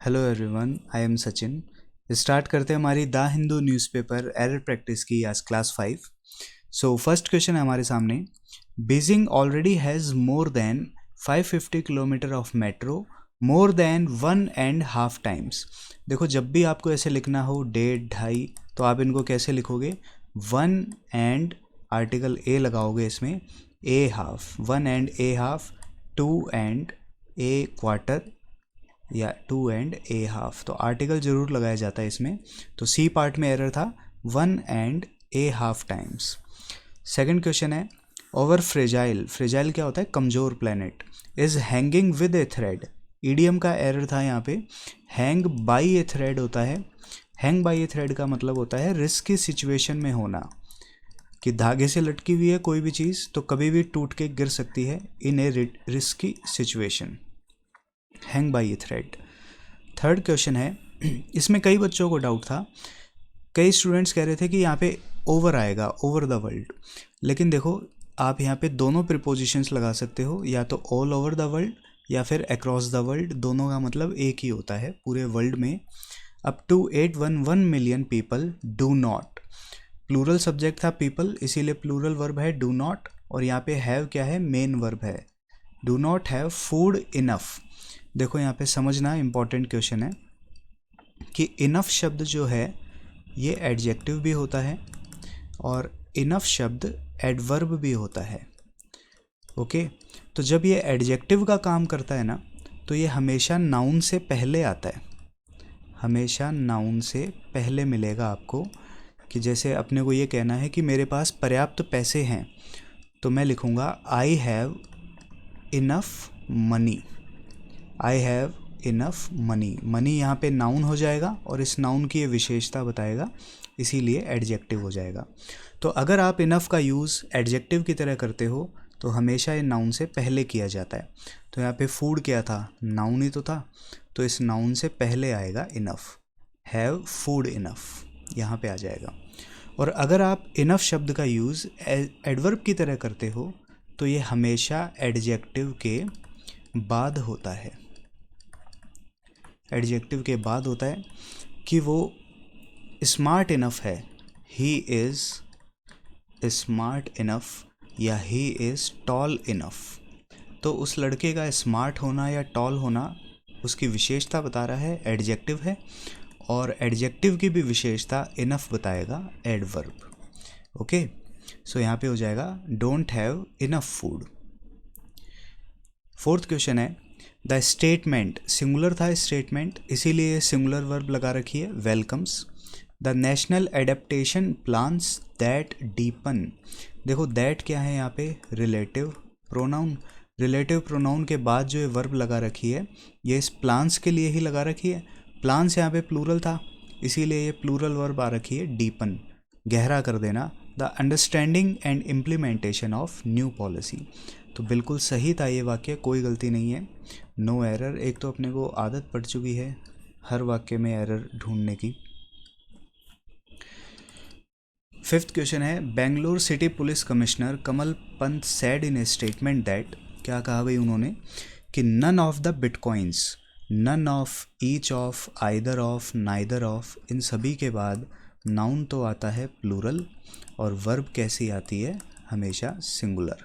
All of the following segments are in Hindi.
Hello everyone, I am Sachin. Start करते हैं हमारी the Hindu newspaper error practice की आज क्लास 5। सो फर्स्ट क्वेश्चन है हमारे सामने। Beijing already has more than 550 kilometre of metro more than 1.5 times. देखो, जब भी आपको ऐसे लिखना हो 1.5 तो आप इनको कैसे लिखोगे? 1 एंड आर्टिकल ए लगाओगे इसमें, a half, 1 and a half, 2 and a quarter या 2 एंड ए हाफ। तो आर्टिकल जरूर लगाया जाता है इसमें। तो सी पार्ट में एरर था, 1 and a half times. Second question है, ओवर फ्रेजाइल, फ्रेजाइल क्या होता है? कमजोर planet, is hanging with A thread. Idiom का एरर था यहाँ पे, हैंग बाई ए थ्रेड होता है। हैंग बाई ए थ्रेड का मतलब होता है रिस्की सिचुएशन में होना, कि धागे से लटकी हुई है कोई भी चीज़ तो कभी भी टूट के गिर सकती है in a risky situation, hang by a thread. Third question है, इसमें कई बच्चों को डाउट था, कई स्टूडेंट्स कह रहे थे कि यहाँ पे ओवर आएगा, ओवर द वर्ल्ड। लेकिन देखो, आप यहाँ पे दोनों प्रीपोजिशंस लगा सकते हो, या तो ऑल ओवर द वर्ल्ड या फिर अक्रॉस द वर्ल्ड। दोनों का मतलब एक ही होता है, पूरे वर्ल्ड में। Up to 811 million people do not, plural subject था पीपल, इसीलिए प्लूरल वर्ब है डू नॉट। और यहाँ पे हैव क्या है? मेन वर्ब है। Do not have food enough. देखो यहाँ पे समझना, इंपॉर्टेंट क्वेश्चन है कि इनफ शब्द जो है ये एडजेक्टिव भी होता है और इनफ शब्द एडवर्ब भी होता है। ओके, तो जब ये एडजेक्टिव का काम करता है ना, तो ये हमेशा नाउन से पहले आता है, हमेशा नाउन से पहले मिलेगा आपको। कि जैसे अपने को ये कहना है कि मेरे पास पर्याप्त पैसे हैं, तो मैं लिखूँगा I have enough money, I have enough money. Money यहाँ पे नाउन हो जाएगा और इस नाउन की ये विशेषता बताएगा, इसीलिए एडजेक्टिव हो जाएगा। तो अगर आप इनफ का यूज़ एडजेक्टिव की तरह करते हो तो हमेशा ये नाउन से पहले किया जाता है। तो यहाँ पे फूड क्या था? नाउन ही तो था, तो इस नाउन से पहले आएगा इनफ, हैव फूड इनफ, यहाँ पे आ जाएगा। और अगर आप इनफ शब्द का यूज़ एडवर्ब की तरह करते हो तो ये हमेशा एडजेक्टिव के बाद होता है, एडजेक्टिव के बाद होता है। कि वो स्मार्ट इनफ है, ही इज़ स्मार्ट इनफ, या ही इज़ टॉल इनफ। तो उस लड़के का स्मार्ट होना या टॉल होना उसकी विशेषता बता रहा है, एडजेक्टिव है। और एडजेक्टिव की भी विशेषता इनफ बताएगा, एडवर्ब। ओके, सो यहाँ पे हो जाएगा don't have enough food. Fourth question है, द स्टेटमेंट, सिंगुलर था स्टेटमेंट, इसीलिए सिंगुलर वर्ब लगा रखी है, welcomes. The national adaptation plans that deepen. देखो दैट क्या है यहाँ पे? Relative pronoun. रिलेटिव प्रोनाउन के बाद जो ये वर्ब लगा रखी है ये इस प्लान्स के लिए ही लगा रखी है। प्लान्स यहाँ पे प्लूरल था, इसीलिए ये प्लूरल वर्ब आ रखी है डीपन, गहरा कर देना। The understanding and implementation of new policy. तो बिल्कुल सही था ये वाक्य, कोई गलती नहीं है, नो एरर। एक तो अपने को आदत पड़ चुकी है हर वाक्य में एरर ढूंढने की। फिफ्थ क्वेश्चन है, Bangalore city police commissioner Kamal Pant said in a statement that, क्या कहा भाई उन्होंने? कि none of the bitcoins, none of, each of, either of, neither of, इन सभी के बाद नाउन तो आता है प्लूरल और वर्ब कैसी आती है? हमेशा सिंगुलर।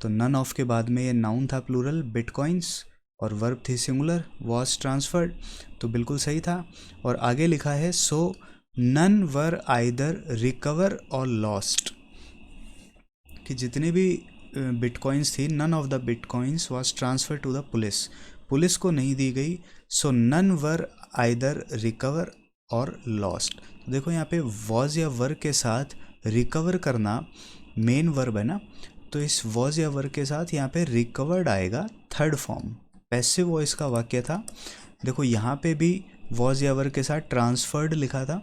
तो नन ऑफ के बाद में ये नाउन था प्लूरल बिटकॉइंस और वर्ब थी सिंगुलर, वॉज ट्रांसफर्ड, तो बिल्कुल सही था। और आगे लिखा है so none were either recover और लॉस्ट, कि जितने भी बिटकॉइंस थी, none of the bitcoins was transfer to the police, police को नहीं दी गई। So none were either recover और लॉस्ट। तो देखो यहाँ पे वॉज या वर के साथ रिकवर करना मेन वर्ब है ना, तो इस वॉज या वर के साथ यहाँ पे रिकवर्ड आएगा, थर्ड फॉर्म, पैसिव वॉइस का वाक्य था। देखो यहाँ पे भी वॉज या वर के साथ ट्रांसफर्ड लिखा था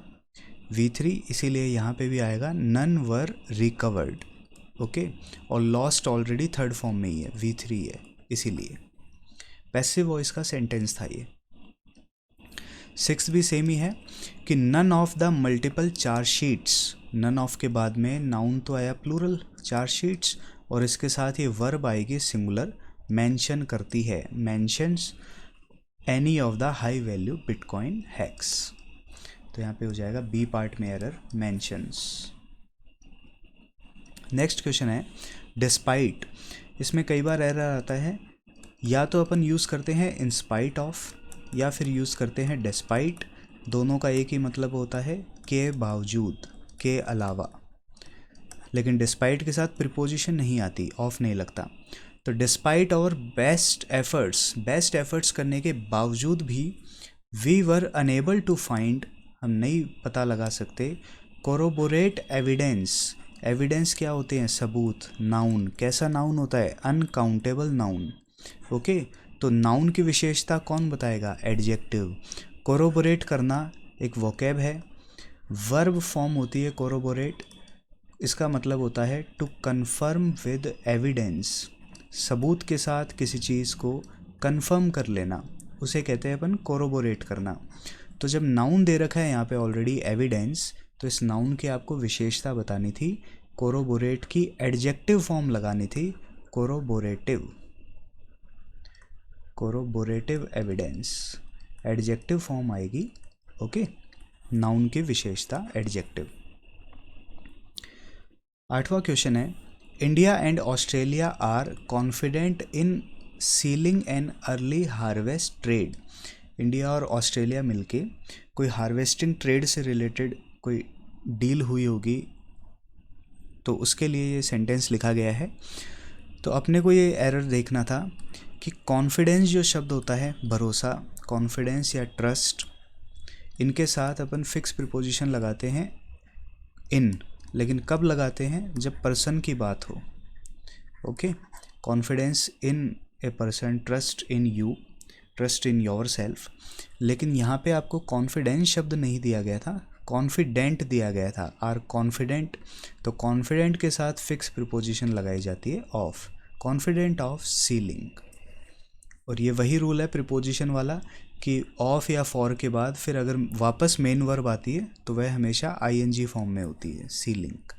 V3, इसीलिए यहाँ पे भी आएगा नन वर रिकवर्ड। ओके, और लॉस्ट ऑलरेडी थर्ड फॉर्म में ही है, V3 है, इसीलिए पैसिव वॉइस का सेंटेंस था ये। सिक्स भी सेम ही है कि none of the multiple chargesheets, none of के बाद में नाउन तो आया प्लूरल चार्जशीट्स और इसके साथ ये वर्ब आएगी सिंगुलर, मेंशन करती है, mentions any of the high value bitcoin hacks. तो यहाँ पे हो जाएगा बी पार्ट में एरर मेंशंस। नेक्स्ट क्वेश्चन है डिस्पाइट। इसमें कई बार एरर आता है, या तो अपन यूज़ करते हैं इन स्पाइट ऑफ या फिर यूज़ करते हैं डिस्पाइट। दोनों का एक ही मतलब होता है के बावजूद, के अलावा, लेकिन डिस्पाइट के साथ प्रीपोजिशन नहीं आती, ऑफ नहीं लगता। तो डिस्पाइट और बेस्ट एफर्ट्स करने के बावजूद भी we were unable to find, हम नहीं पता लगा सकते, कोरोबोरेट एविडेंस। एविडेंस क्या होते हैं? सबूत, नाउन। कैसा नाउन होता है? Uncountable noun. ओके, तो नाउन की विशेषता कौन बताएगा? एडजेक्टिव। कोरोबोरेट करना एक वोकैब है, वर्ब फॉर्म होती है कोरोबोरेट। इसका मतलब होता है टू कन्फर्म विद एविडेंस, सबूत के साथ किसी चीज़ को कन्फर्म कर लेना, उसे कहते हैं अपन कोरोबोरेट करना। तो जब नाउन दे रखा है यहाँ पे ऑलरेडी एविडेंस, तो इस नाउन की आपको विशेषता बतानी थी, कोरोबोरेट की एडजेक्टिव फॉर्म लगानी थी, कोरोबोरेटिव एविडेंस, एडजेक्टिव फॉर्म आएगी। ओके, नाउन की विशेषता एडजेक्टिव। 8वां क्वेश्चन है India and Australia are confident in sealing an early harvest trade. India और ऑस्ट्रेलिया मिलके कोई हार्वेस्टिंग ट्रेड से रिलेटेड कोई डील हुई होगी, तो उसके लिए ये सेंटेंस लिखा गया है। तो अपने को ये एरर देखना था कि कॉन्फिडेंस जो शब्द होता है, भरोसा, कॉन्फिडेंस या ट्रस्ट, इनके साथ अपन फिक्स प्रीपोजिशन लगाते हैं इन, लेकिन कब लगाते हैं? जब पर्सन की बात हो। Okay, confidence in a person, trust in you, trust in your self. लेकिन यहाँ पे आपको कॉन्फिडेंस शब्द नहीं दिया गया था, कॉन्फिडेंट दिया गया था, आर कॉन्फिडेंट। तो कॉन्फिडेंट के साथ फिक्स प्रीपोजिशन लगाई जाती है ऑफ, कॉन्फिडेंट ऑफ सीलिंग। और ये वही रूल है प्रीपोजिशन वाला कि ऑफ या फॉर के बाद फिर अगर वापस मेन वर्ब आती है तो वह हमेशा आईएनजी फॉर्म में होती है, सीलिंग।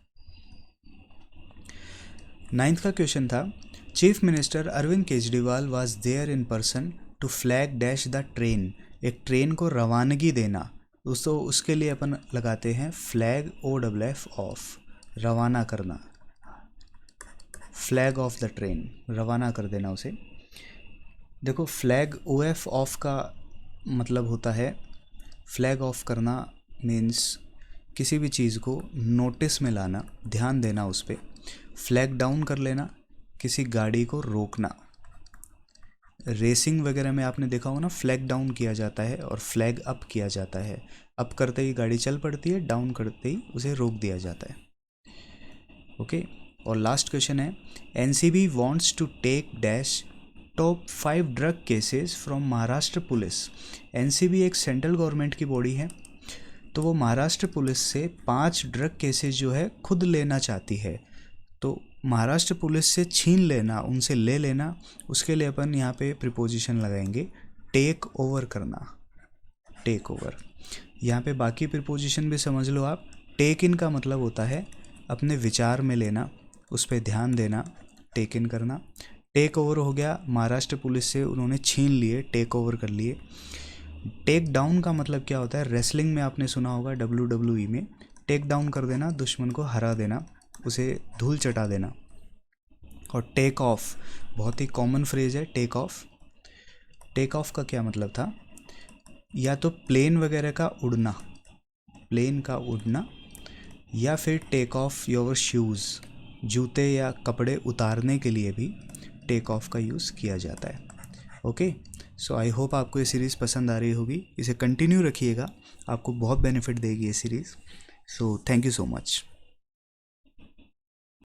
9th का क्वेश्चन था chief minister Arvind Kejriwal was there in person to flag dash the train. एक ट्रेन को रवानगी देना, दोस्तों उसके लिए अपन लगाते हैं फ्लैग, OFF, ऑफ, रवाना करना, फ्लैग ऑफ द ट्रेन, रवाना कर देना उसे। देखो फ्लैग OF ऑफ का मतलब होता है, फ्लैग ऑफ करना मीन्स किसी भी चीज़ को नोटिस में लाना, ध्यान देना उस पर। फ्लैग डाउन कर लेना, किसी गाड़ी को रोकना। रेसिंग वगैरह में आपने देखा होगा ना, फ्लैग डाउन किया जाता है और फ्लैग अप किया जाता है। अप करते ही गाड़ी चल पड़ती है, डाउन करते ही उसे रोक दिया जाता है। ओके, और लास्ट क्वेश्चन है NCB wants to take dash top 5 drug cases from Maharashtra police. NCB एक सेंट्रल गवर्नमेंट की बॉडी है, तो वो महाराष्ट्र पुलिस से 5 ड्रग केसेस जो है खुद लेना चाहती है। तो महाराष्ट्र पुलिस से छीन लेना, उनसे ले लेना, उसके लिए अपन यहाँ पे प्रीपोजिशन लगाएंगे टेक ओवर करना, टेक ओवर। यहाँ पे बाकी प्रीपोजिशन भी समझ लो आप। टेक इन का मतलब होता है अपने विचार में लेना, उस पर ध्यान देना, टेक इन करना। टेक ओवर हो गया, महाराष्ट्र पुलिस से उन्होंने छीन लिए, टेक ओवर कर लिए। टेक डाउन का मतलब क्या होता है? रेसलिंग में आपने सुना होगा, WWE में टेक डाउन कर देना, दुश्मन को हरा देना, उसे धूल चटा देना। और टेक ऑफ बहुत ही कॉमन फ्रेज है, टेक ऑफ। टेक ऑफ का क्या मतलब था? या तो प्लेन वगैरह का उड़ना, प्लेन का उड़ना, या फिर टेक ऑफ योर शूज़, जूते या कपड़े उतारने के लिए भी टेक ऑफ का यूज़ किया जाता है। ओके, सो आई होप आपको ये सीरीज़ पसंद आ रही होगी, इसे कंटिन्यू रखिएगा, आपको बहुत बेनिफिट देगी ये series. So thank you so much.